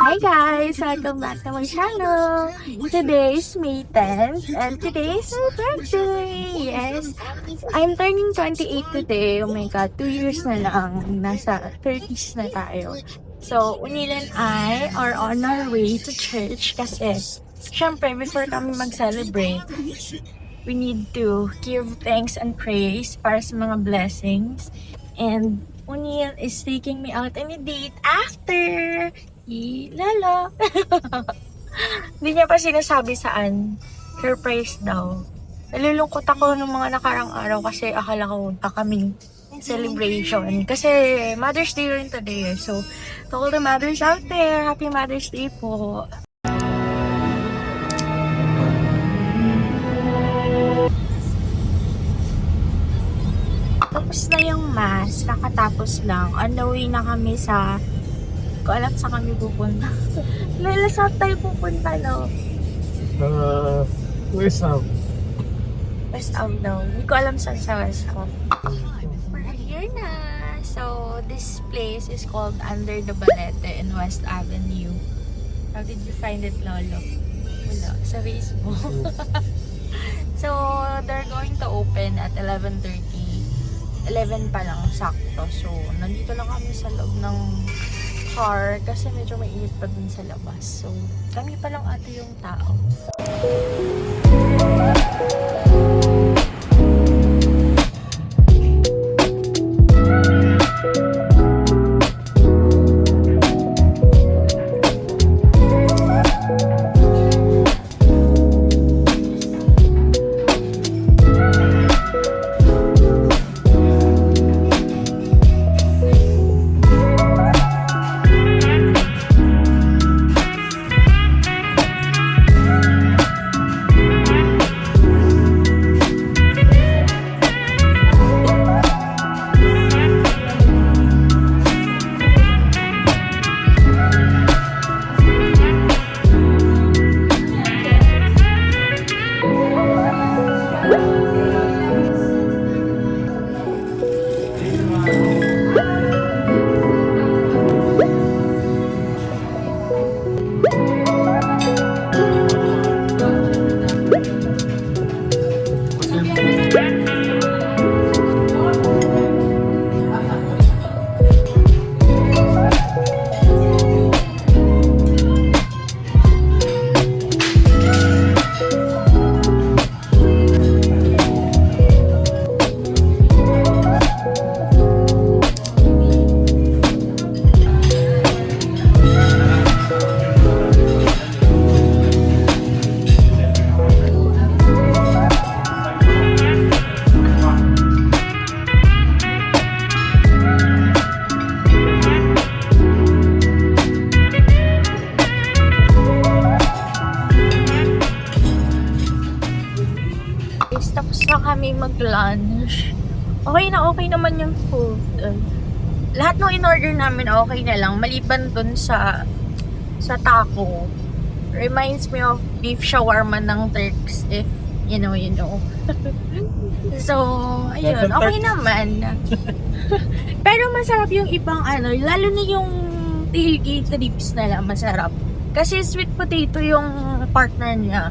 Hi guys! Welcome back to my channel! Today is May 10th and today is my birthday! Yes! I'm turning 28 today. Oh my god, 2 years na lang. Nasa 30s na tayo. So, Unil and I are on our way to church kasi syempre, before kami mag-celebrate, we need to give thanks and praise para sa mga blessings. And Unil is taking me out on a date after! Lala. Hindi niya pa sinasabi saan. Surprise daw. Nalulungkot ako nung mga nakarang araw kasi akala ko kaming celebration. Kasi Mother's Day rin today. So, to all the mothers out there, Happy Mother's Day po. Tapos na yung mass. Kakatapos lang. On the way na kami sa ko alam sa kami pupunta. Lala, saan tayo pupunta, no? West Ham. West Ham daw. Hindi ko alam saan sa West Ham. We're here na. So, this place is called Under the Balete in West Avenue. How did you find it, Lolo? Wala. Sa Facebook. So, they're going to open at 11:30. 11 pa lang, sakto. So, nandito lang kami sa loob ng car kasi medyo mainit pa dun sa labas. So, kami pa lang ate yung tao. Tapos na kami mag-lunch. Okay naman yung food. Lahat ng in-order namin okay na lang. Maliban dun sa taco. Reminds me of beef shawarma ng Turks, if you know. So, ayun. Okay naman. Pero masarap yung ibang lalo na yung tailgate ribs na lang masarap. Kasi sweet potato yung partner niya.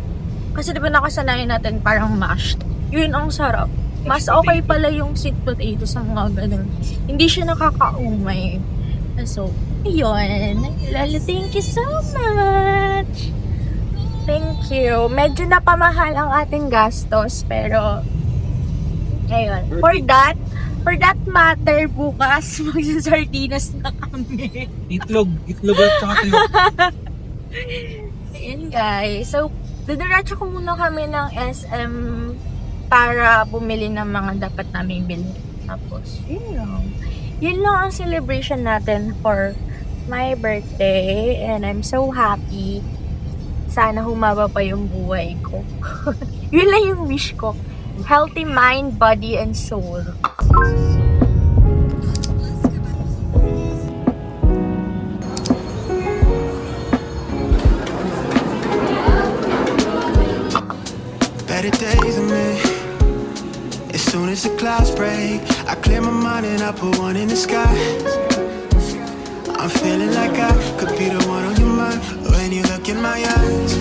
Kasi diba nakasanayan natin parang mashed. Yun ang sarap. Mas okay pala yung sweet potato sa mga ganun. Hindi siya nakakaumay. So, yun. Lalo, thank you so much! Thank you. Medyo napamahal ang ating gastos, pero ayun. For that matter, bukas magsasardinas na kami. Itlog at saka tuyo. Ayun guys. So, didiretso ko muna kami ng SM para bumili ng mga dapat namin bilhin. Tapos, yun lang. Yun lang ang celebration natin for my birthday. And I'm so happy. Sana humaba pa yung buhay ko. Yun lang yung wish ko. Healthy mind, body, and soul. Better days than me. As soon as the clouds break, I clear my mind and I put one in the sky. I'm feeling like I could be the one on your mind when you look in my eyes.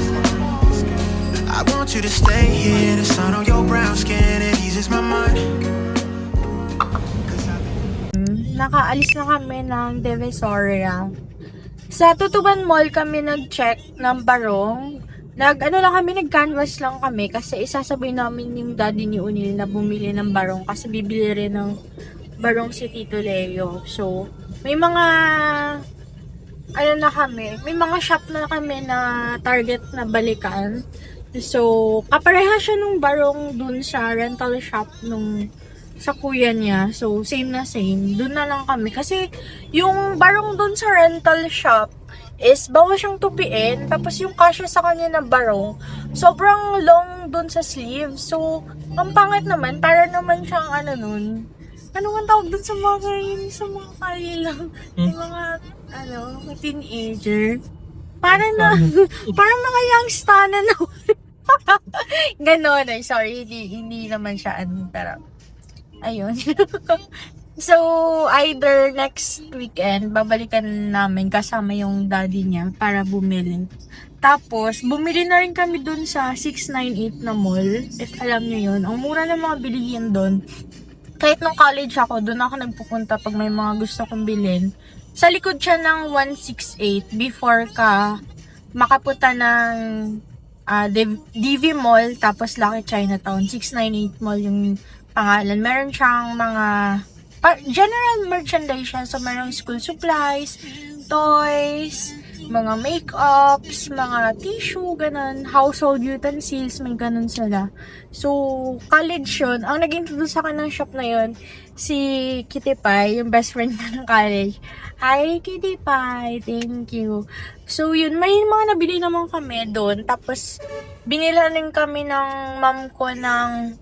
I want you to stay here, the sun on your brown skin, it eases my mind. Nakaalis na kami ng Divisoria. Sa Tutuban Mall kami nag-check ng barong. Nag-canvas lang kami kasi isasabay namin yung daddy ni Unil na bumili ng barong kasi bibili rin ng barong si Tito Leo. So, may mga may mga shop na kami na target na balikan. So, kapareha siya nung barong dun sa rental shop nung sa kuya niya. So, same na same. Dun na lang kami. Kasi, yung barong dun sa rental shop is bawa siyang tupiin. Tapos, yung kasya sa kanya na barong, sobrang long dun sa sleeve. So, ang pangit naman, para naman siyang nun. Ano nga tawag dun sa mga kaya lang. Yung mga, teenager. Parang mga youngster na Ganon eh. Sorry, hindi naman siya pero ayun. So, either next weekend, babalikan namin kasama yung daddy niya para bumili. Tapos, bumili na rin kami dun sa 698 na mall. If alam nyo yun. Ang mura ng mga bilihin dun. Kahit nung college ako, dun ako nagpupunta pag may mga gusto kong bilhin. Sa likod siya ng 168 before ka makapunta ng DV Mall, tapos Lucky Chinatown. 698 Mall yung pangalan. Meron siyang mga general merchandise siya. So, merong school supplies, toys, mga makeups, mga tissue, ganun. Household utensils, may ganun sila. So, college yun. Ang nag-introduce sa akin ng shop na yun, si Kitty Pie, yung best friend ko ng college. Hi, Kitty Pie. Thank you. So, yun. May mga nabili naman kami doon. Tapos, binila rin kami ng mom ko ng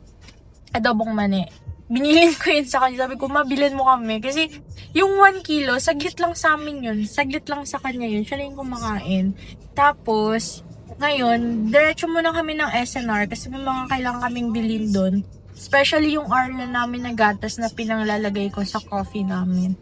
adobong mani. Binilin ko yun sa kanya. Sabi ko, mabilin mo kami. Kasi, yung 1 kilo, saglit lang sa amin yun. Saglit lang sa kanya yun. Siya lang yung kumakain. Tapos, ngayon, diretso muna kami ng SNR kasi may mga kailangan kaming bilhin doon. Especially yung Arla namin na gatas na pinanglalagay ko sa coffee namin.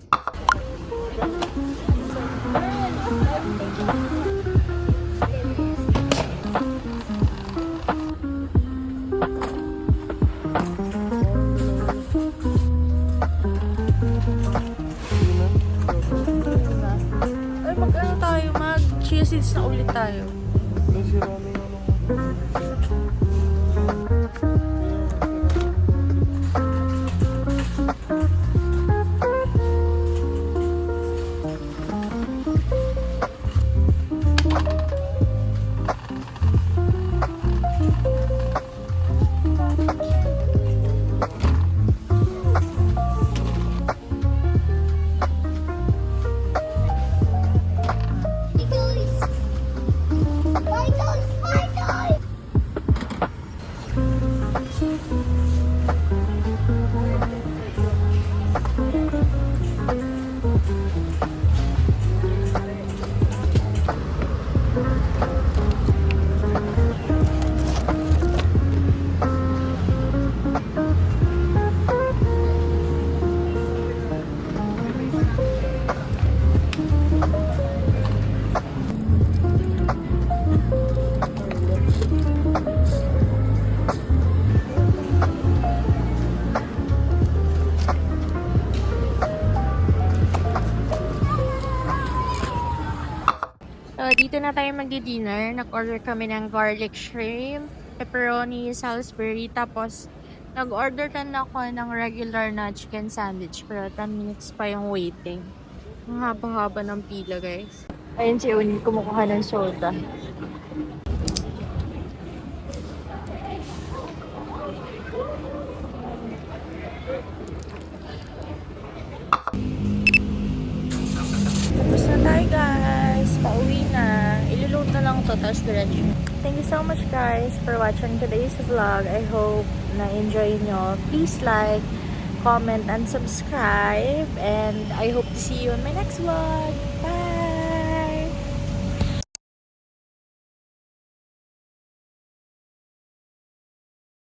Chia seeds na ulit tayo. Dito na tayo magdi-dinner. Nag-order kami ng garlic shrimp, pepperoni, Salisbury. Tapos, nag-order ka na ako ng regular na chicken sandwich. Pero 10 minutes pa yung waiting. Ang haba-haba ng pila, guys. Ayun si Uni, kumukuha ng soda. Tapos na tayo, guys. Pauwi na. Iluluto na lang to, tapos diretso. Thank you so much, guys, for watching today's vlog. I hope na-enjoy nyo. Please like, comment, and subscribe. And I hope to see you in my next vlog. Bye!